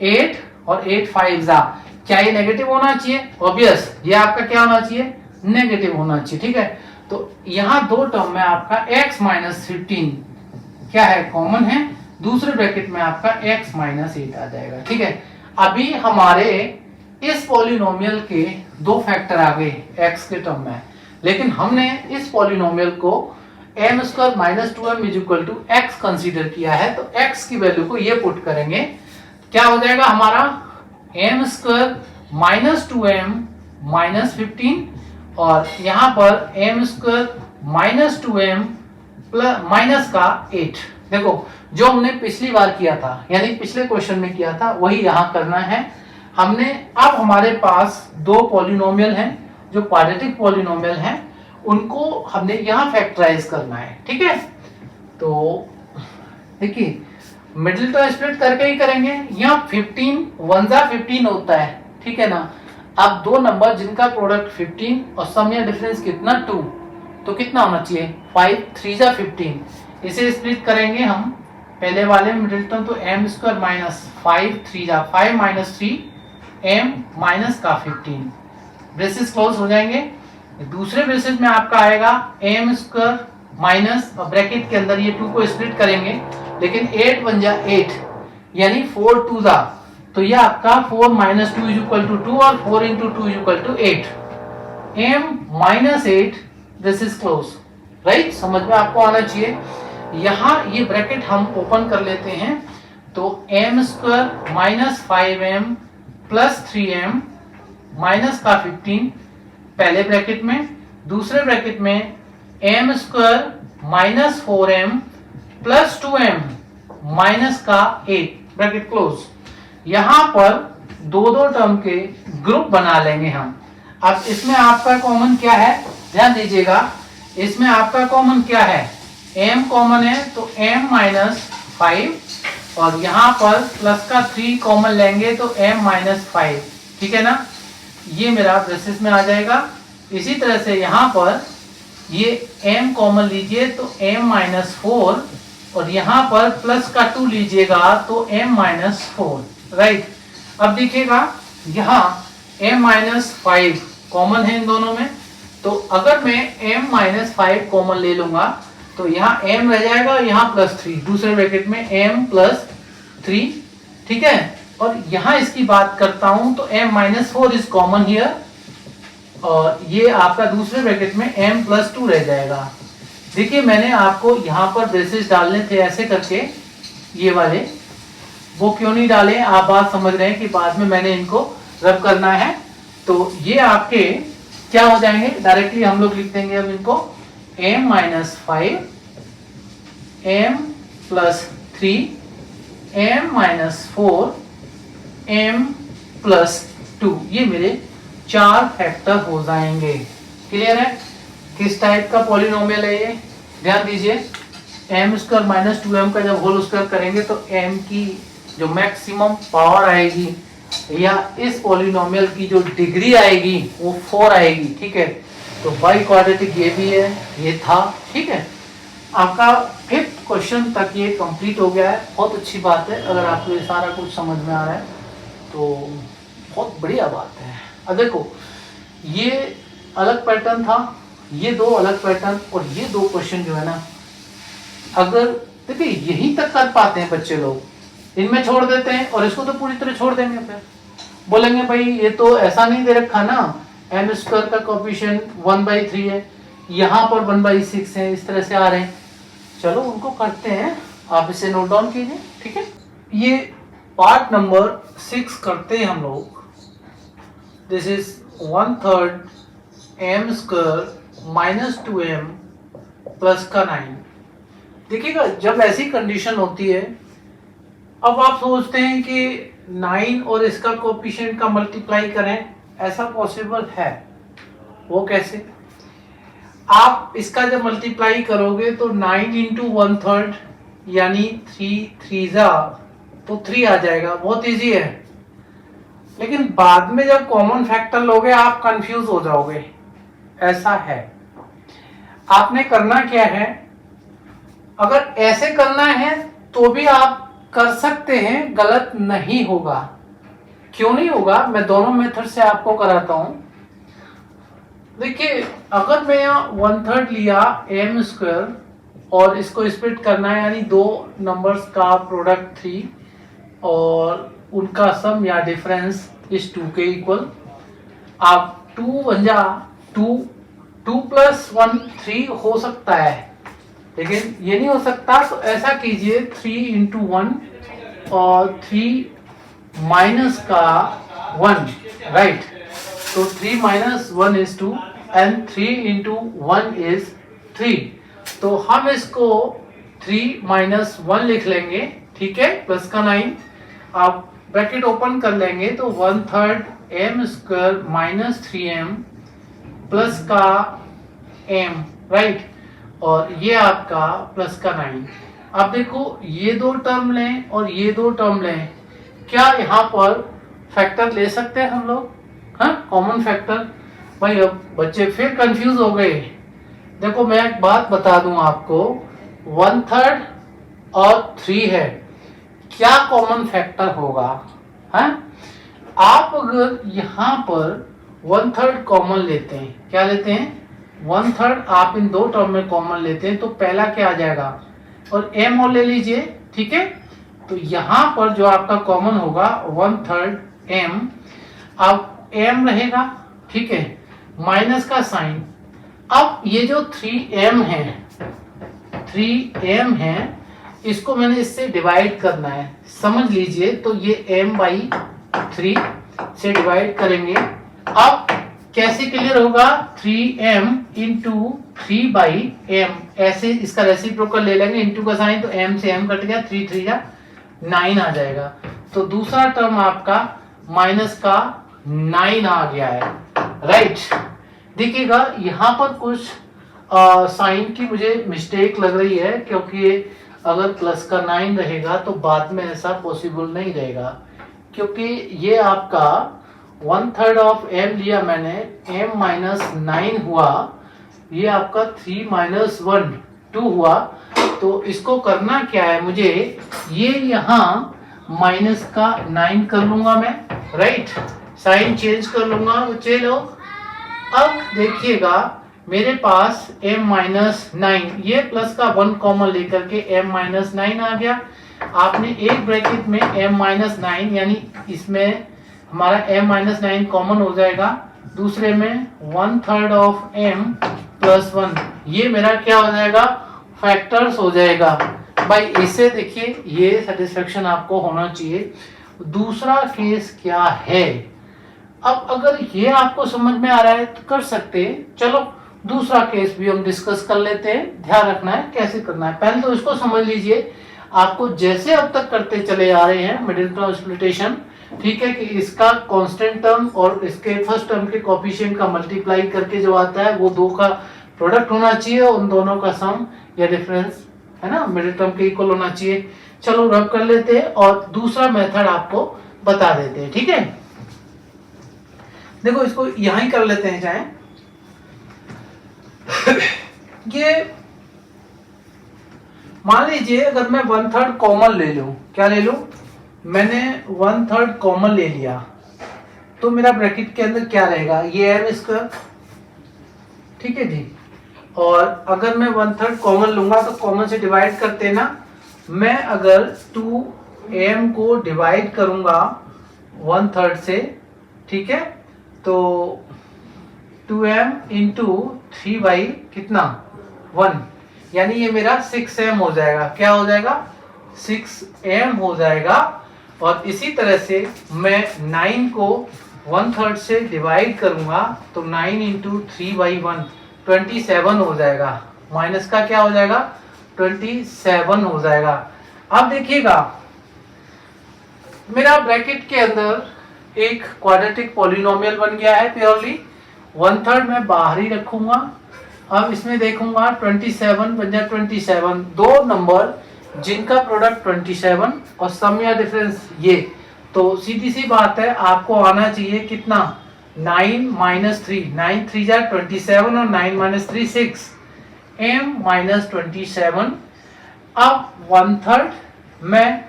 8 और 8 5 जा, क्या ये नेगेटिव होना चाहिए, ऑब्वियस ये आपका क्या होना चाहिए नेगेटिव होना चाहिए, ठीक है। तो यहां दो टर्म में आपका x माइनस 15 क्या है कॉमन है, दूसरे ब्रैकेट में आपका x माइनस 8 आ जाएगा, ठीक है। अभी हमारे इस पॉलिनोमियल के दो फैक्टर आ गए x के टर्म में, लेकिन हमने इस पॉलिनोमियल को m square minus 2m is equal to x consider किया है, तो x की वैल्यू को ये पुट करेंगे, क्या हो जाएगा हमारा m square minus 2m minus 15 और यहां पर m square minus 2m plus minus का 8। देखो जो हमने पिछली बार किया था, यानी पिछले क्वेश्चन में किया था, वही यहाँ करना है हमने। अब हमारे पास दो पॉलिनोमियल हैं जो क्वाड्रेटिक पॉलिनोमियल हैं, उनको हमने यहाँ फैक्टराइज करना है। ठीक है, तो देखिए मिडिल तो स्प्लिट करके ही करेंगे। यहाँ 15 1 जा 15 होता है, ठीक है ना। अब दो नंबर जिनका प्रोडक्ट 15 और सम या डिफरेंस कितना 2, तो कितना होना चाहिए 5 3 जा 15। इसे स्प्लिट करेंगे हम पहले वाले में मिडिल टर्म, तो m स्क्वायर माइनस 5 3 जा 5 माइनस 3 m माइनस का 15, ब्रेसेस क्लोज हो जाएंगे। दूसरे ब्रेसेस में आपका आएगा m स्क्वायर माइनस, ब्रैकेट के अंदर ये 2 को स्प्लिट करेंगे, लेकिन 8 1 जा 8 यानी 4 2 जा, तो ये आपका 4 माइनस 2 इज इक्वल टू 2 और 4 into 2 is equal to 8, m minus 8, this is close. Right, समझ में आपको आना चाहिए। यहाँ ये ब्रैकेट हम ओपन कर लेते हैं, तो m square minus 5m plus 3m minus का 15 पहले ब्रैकेट में, दूसरे ब्रैकेट में m square minus 4m plus 2m minus का 8, ब्रैकेट क्लोज। यहां पर दो दो टर्म के ग्रुप बना लेंगे हम। अब इसमें आपका कॉमन क्या है, ध्यान दीजिएगा, इसमें आपका कॉमन क्या है, m कॉमन है तो m माइनस 5 और यहाँ पर प्लस का 3 कॉमन लेंगे तो m माइनस 5, ठीक है ना। ये मेरा ब्रेसेस में आ जाएगा। इसी तरह से यहाँ पर ये m कॉमन लीजिए तो m माइनस 4 और यहाँ पर प्लस का 2 लीजिएगा तो m माइनस 4। राइट, अब देखिएगा यहाँ m माइनस 5 कॉमन है इन दोनों में, तो अगर मैं m माइनस 5 कॉमन ले लूंगा तो यहाँ m रह जाएगा, यहाँ प्लस 3, दूसरे ब्रैकेट में m प्लस 3, ठीक है। और यहाँ इसकी बात करता हूं तो m minus 4 is common here, और ये आपका दूसरे ब्रैकेट में m प्लस 2 रह जाएगा। देखिए मैंने आपको यहाँ पर ब्रेसेस डालने थे ऐसे करके, ये वाले, वो क्यों नहीं डाले आप बात समझ रहे हैं कि बाद में मैंने इनको रब करना है। तो ये आपके क्या हो जाएंगे, डायरेक्टली हम लोग लिख देंगे अब इनको, m minus 5 m plus 3 m minus 4 m plus 2, ये मेरे 4 फैक्टर हो जाएंगे। क्लियर है, किस टाइप का पॉलिनोमियल है ये, ध्यान दीजिए। m स्क्वायर माइनस 2m का जब होल स्क्वायर करेंगे तो m की जो मैक्सिमम पावर आएगी या इस पॉलिनोमियल की जो डिग्री आएगी वो 4 आएगी, ठीक है। तो बाई क्वाड्रेटिक ये भी है, ये था, ठीक है। आपका 5th क्वेश्चन तक ये कंप्लीट हो गया है, बहुत अच्छी बात है। अगर आपको ये सारा कुछ समझ में आ रहा है तो बहुत बढ़िया बात है। अब देखो ये अलग पैटर्न था, ये दो अलग पैटर्न, और ये दो क्वेश्चन जो है ना, अगर देखिए यहीं तक कर पाते हैं बच्चे लोग, इनमें छोड़ देते हैं और इसको तो पूरी तरह छोड़ देंगे, फिर बोलेंगे भाई ये तो ऐसा नहीं दे रखा ना, m स्क्वायर का कोएफिशिएंट 1/3 है, यहाँ पर 1/6 है, इस तरह से आ रहे हैं। चलो उनको करते हैं, आप इसे नोट डाउन कीजिए, ठीक है। ये पार्ट नंबर 6 करते हैं हम लोग। This is 1/3 m square minus 2m plus का 9। देखिएगा जब ऐसी कंडीशन होती है, अब आप सोचते हैं कि 9 और इसका कोएफिशिएंट का मल्टीप्लाई करें, ऐसा पॉसिबल है, वो कैसे? आप इसका जब मल्टीप्लाई करोगे तो 9 इंटू 1/3 यानी 3 जा तो 3 आ जाएगा, बहुत इजी है। लेकिन बाद में जब कॉमन फैक्टर लोगे आप कंफ्यूज हो जाओगे, ऐसा है। आपने करना क्या है, अगर ऐसे करना है तो भी आप कर सकते हैं, गलत नहीं होगा। क्यों नहीं होगा, मैं दोनों मेथड से आपको कराता हूं। देखिए अगर मैं यहाँ 1/3 लिया m स्क्वायर और इसको स्प्लिट करना है, यानी दो नंबर्स का प्रोडक्ट 3 और उनका सम या डिफरेंस इस 2 के इक्वल। आप 2 1 जा 2 प्लस 1 3 हो सकता है, लेकिन ये नहीं हो सकता। तो ऐसा कीजिए 3 इंटू 1 और 3 माइनस का 1, right. So 3 minus 1 is 2 and 3 into 1 is 3. तो हम इसको 3 माइनस 1 लिख लेंगे, ठीक है, प्लस का 9, आप ब्रैकेट ओपन कर लेंगे तो 1/3 m square minus 3m plus का m, राइट, और ये आपका प्लस का 9। अब देखो ये दो टर्म लें और ये दो टर्म लें, क्या यहाँ पर फैक्टर ले सकते हैं हम लोग? हाँ, कॉमन फैक्टर। भाई अब बच्चे फिर कंफ्यूज हो गए। देखो मैं एक बात बता दूं आपको, 1/3 और 3 है, क्या कॉमन फैक्टर होगा? हाँ, आप अगर यहाँ पर 1/3 कॉमन लेते हैं, क्या लेते हैं? 1/3 आप इन दो टर्म में कॉमन लेते हैं तो पहला क्या आ जाएगा, और m और ले लीजिए, ठीक है। तो यहाँ पर जो आपका कॉमन होगा 1/3 m, अब m रहेगा, ठीक है, माइनस का साइन। अब ये जो 3m है, इसको मैंने इससे डिवाइड करना है, समझ लीजिए। तो ये m/3 से डिवाइड करेंगे। अब कैसे क्लियर होगा? 3m इंटू 3/m, ऐसे इसका रेसिप्रोकल ले लेंगे, इंटू का साइन, तो m से m कट गया, 3 3 जा 9 आ जाएगा। तो दूसरा टर्म आपका माइनस का 9 आ गया है, राइट। देखिएगा यहाँ पर कुछ साइन की मुझे मिस्टेक लग रही है, क्योंकि अगर प्लस का 9 रहेगा तो बाद में ऐसा पॉसिबल नहीं रहेगा, क्योंकि ये आपका 1/3 ऑफ m लिया मैंने, m माइनस 9 हुआ, ये आपका 3 माइनस 1 2 हुआ। तो इसको करना क्या है मुझे, ये यहाँ माइनस का 9 कर लूंगा मैं, राइट, साइन चेंज कर लूंगा बच्चे लोग। अब देखिएगा मेरे पास m माइनस 9, ये प्लस का 1 कॉमन लेकर के m माइनस 9 आ गया। आपने एक ब्रैकेट में m माइनस 9, यानी इसमें हमारा m माइनस 9 कॉमन हो जाएगा, दूसरे में 1/3 ऑफ m प्लस 1, ये मेरा क्या हो जाएगा, फैक्टर्स हो जाएगा। भाई इससे देखिए ये सेटिस्फेक्शन आपको होना चाहिए। दूसरा केस क्या है, अब अगर ये आपको समझ में आ रहा है तो कर सकते हैं, चलो दूसरा केस भी हम डिस्कस कर लेते हैं। ध्यान रखना है कैसे करना है, पहले तो इसको समझ लीजिए। आपको जैसे अब तक करते चले आ रहे हैं मिडिल टर्म स्प्लिटेशन, ठीक है, कि इसका कांस्टेंट टर्म और इसके फर्स्ट टर्म के कोएफिशिएंट का मल्टीप्लाई करके जो आता है वो दो का प्रोडक्ट होना चाहिए, उन दोनों का सम या डिफरेंस, है ना, मिडिल टर्म के इक्वल होना चाहिए। चलो रब कर लेते हैं और दूसरा मेथड आपको बता देते हैं, ठीक है। देखो इसको यहां ही कर लेते हैं चाहे ये मान लीजिए अगर मैं 1/3 कॉमन ले लूं, क्या ले लूं, मैंने 1/3 कॉमन ले लिया, तो मेरा ब्रैकेट के अंदर क्या रहेगा, ये m स्क्वायर, ठीक है जी। और अगर मैं 1/3 कॉमन लूंगा तो कॉमन से डिवाइड करते ना, मैं अगर 2m को डिवाइड करूंगा 1/3 से, ठीक है, तो 2m इंटू 3 कितना 1, यानी ये मेरा 6m हो जाएगा। क्या हो जाएगा, 6m हो जाएगा। और इसी तरह से मैं 9 को 1/3 से डिवाइड करूंगा तो 9 इंटू 3/1 27 हो जाएगा, माइनस का क्या हो जाएगा, 27 हो जाएगा। अब देखिएगा मेरा ब्रैकेट के अंदर एक क्वाड्रेटिक पॉलिनोमियल बन गया है प्योरली, 1/3 मैं बाहर ही रखूंगा। अब इसमें देखूंगा 27 बन जाए 27, दो नंबर जिनका प्रोडक्ट 27 और सम या डिफरेंस ये, तो सीधी सी बात है आपको आना चाहिए कितना, 9 माइनस 3, 9 3 जा 27 और 9 माइनस 3 6, m माइनस 27। अब 1/3 मैं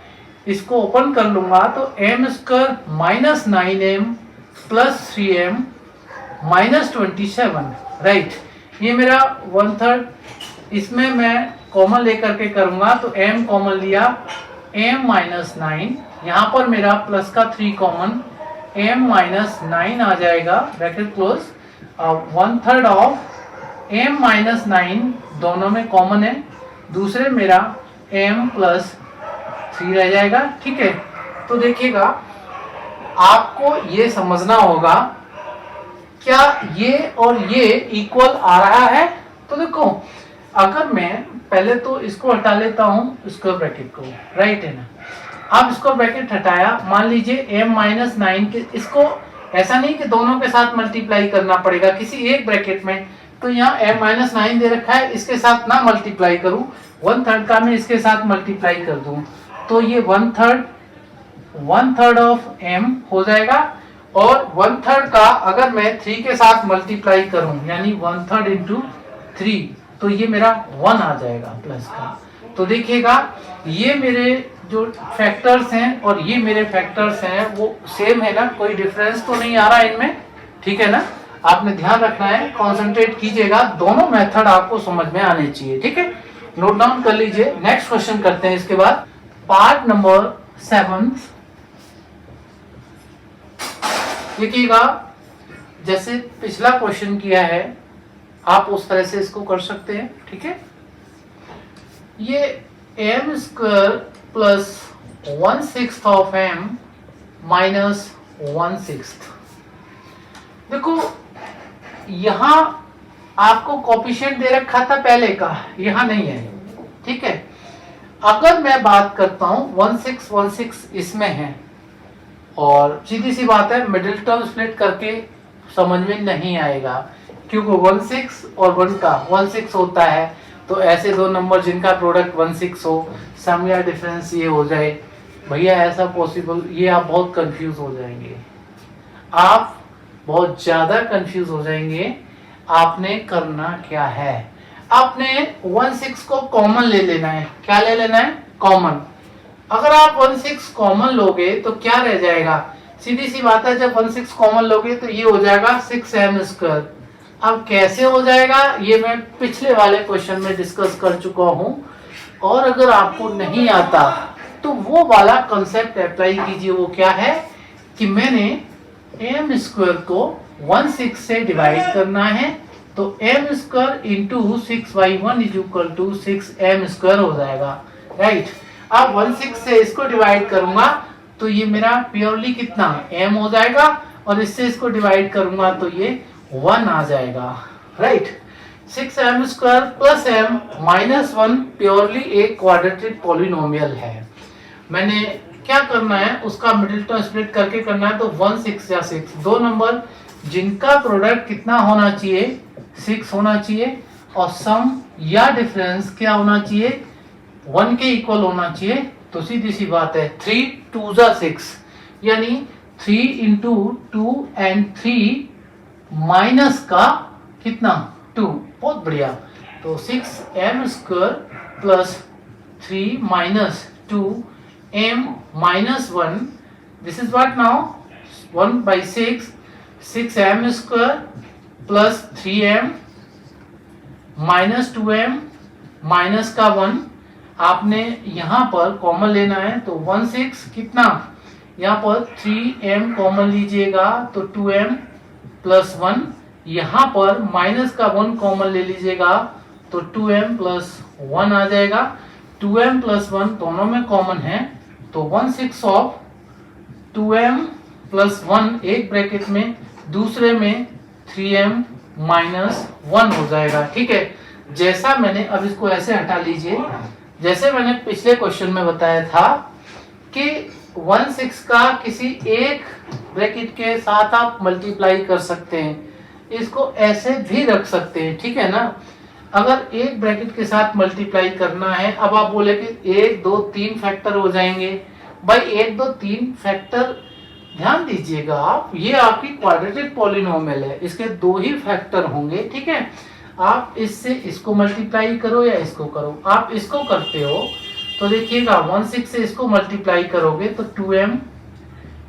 इसको ओपन कर लूंगा तो m square minus 9m plus 3m minus 27, right. ये मेरा 1/3, इसमें मैं कॉमन लेकर के करूंगा तो m कॉमन लिया, m माइनस 9, यहाँ पर मेरा प्लस का 3 कॉमन, m माइनस 9 आ जाएगा, bracket close. 1/3 of m minus 9 दोनों में कॉमन है, दूसरे मेरा m प्लस 3 रह जाएगा, ठीक है। तो देखिएगा आपको ये समझना होगा क्या ये और ये इक्वल आ रहा है। तो देखो अगर मैं पहले तो इसको हटा लेता हूँ स्क्वायर ब्रैकेट को, राइट है ना। अब स्क्वायर ब्रैकेट हटाया, मान लीजिए m-9 के, इसको ऐसा नहीं कि दोनों के साथ मल्टीप्लाई करना पड़ेगा किसी एक ब्रैकेट में, तो यहाँ m-9 दे रखा है, इसके साथ ना मल्टीप्लाई करूं, 1/3 का मैं इसके साथ मल्टीप्लाई कर दूं, तो ये 1/3 ऑफ m हो जाएगा। और 1/3 का अगर मैं 3 के साथ मल्टीप्लाई करूं, यानी 1/3 इंटू 3, तो ये मेरा 1 आ जाएगा प्लस का। तो देखिएगा ये मेरे जो फैक्टर्स हैं और ये मेरे फैक्टर्स हैं वो सेम है ना, कोई डिफरेंस तो नहीं आ रहा इनमें, ठीक है ना। आपने ध्यान रखना है, कंसंट्रेट कीजिएगा, दोनों मेथड आपको समझ में आने चाहिए, ठीक है। नोट डाउन कर लीजिए। नेक्स्ट क्वेश्चन करते हैं इसके बाद, पार्ट नंबर 7। देखिएगा जैसे पिछला क्वेश्चन किया है आप उस तरह से इसको कर सकते हैं, ठीक है। ये m² plus 1/6 of m minus 1/6। देखो यहां आपको कोफिशिएंट दे रखा था पहले का, यहां नहीं है, ठीक है। अगर मैं बात करता हूं 1/6 इसमें है, और सीधी सी बात है मिडिल टर्म स्प्लिट करके समझ में नहीं आएगा, क्योंकि 1/6 और 1 का 1/6 होता है, तो ऐसे दो नंबर जिनका प्रोडक्ट 1/6 हो, सम या डिफरेंस ये हो जाए, भैया ऐसा पॉसिबल, ये आप बहुत कंफ्यूज हो जाएंगे, आप बहुत ज्यादा कंफ्यूज हो जाएंगे। आपने करना क्या है, आपने 1/6 को कॉमन ले लेना है। क्या ले लेना है? कॉमन। अगर आप 1/6 कॉमन लोगे तो क्या रह जाएगा? सीधी सी बात है, जब 1/6 कॉमन लोगे तो ये हो जाएगा 6m²। अब कैसे हो जाएगा ये मैं पिछले वाले क्वेश्चन में डिस्कस कर चुका हूं, और अगर आपको नहीं आता तो वो वाला कंसेप्ट अप्लाई कीजिए। वो क्या है कि मैंने m² को 1/6 से डिवाइड करना है, तो m² into 6/1 is equal to 6m² हो जाएगा, राइट। अब 1/6 से इसको डिवाइड करूंगा तो ये मेरा प्योरली कितना m हो जाएगा, और इससे इसको डिवाइड करूंगा तो ये 1 आ जाएगा, right. 6m² plus m minus 1 purely एक क्वाड्रेटिक पॉलिनोमियल है। मैंने क्या करना है, उसका मिडिल टर्म स्प्लिट करके करना है, तो 1 6 या 6 दो नंबर जिनका प्रोडक्ट कितना होना चाहिए, 6 होना चाहिए, और सम या डिफरेंस क्या होना चाहिए, 1 के इक्वल होना चाहिए। तो सीधी सी बात है 3 2 6, यानी 3 इंटू 2 एंड 3 माइनस का कितना 2, बहुत बढ़िया। तो 6m² plus 3 minus 2m minus 1, this is what now 1/6, 6m² plus 3m minus 2m minus का 1, आपने यहां पर कॉमन लेना है, तो 1/6 कितना, यहाँ पर 3m कॉमन लीजिएगा तो 2m प्लस 1, यहाँ पर माइनस का 1 कॉमन ले लीजिएगा तो 2m प्लस 1 आ जाएगा। 2m प्लस 1 दोनों में कॉमन है, तो 1/6 ऑफ 2m प्लस 1 एक ब्रैकेट में, दूसरे में 3m माइनस 1 हो जाएगा, ठीक है। जैसा मैंने, अब इसको ऐसे हटा लीजिए, जैसे मैंने पिछले क्वेश्चन में बताया था कि 1/6 का किसी एक ब्रैकेट के साथ आप मल्टीप्लाई कर सकते हैं, इसको ऐसे भी रख सकते हैं, ठीक है ना। अगर एक ब्रैकेट के साथ मल्टीप्लाई करना है, अब आप बोले कि 1 2 3 फैक्टर हो जाएंगे, भाई 1 2 3 फैक्टर, ध्यान दीजिएगा आप, ये आपकी क्वाड्रेटिक पॉलिनोमियल है, इसके 2 ही फैक्टर होंगे, ठीक है। आप इससे इसको मल्टीप्लाई करो या इसको करो, आप इसको करते हो तो देखिएगा 1/6 से इसको मल्टीप्लाई करोगे तो 2m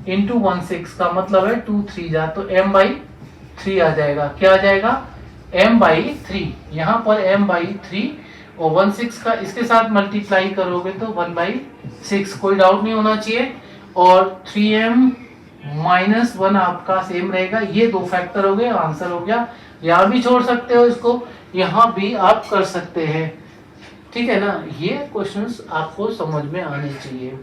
इंटू 1/6 का मतलब है 2 3 जा, तो m/3 आ जाएगा। क्या आ जाएगा? m/3, यहाँ पर m/3, और 1/6 का इसके साथ मल्टीप्लाई करोगे तो 1/6, कोई डाउट नहीं होना चाहिए। और 3m माइनस 1 आपका सेम रहेगा, ये 2 फैक्टर हो गए, आंसर हो गया। यहाँ भी छोड़ सकते हो इसको, यहाँ भी आप कर सकते हैं, ठीक है ना। ये क्वेश्चंस आपको समझ में आने चाहिए।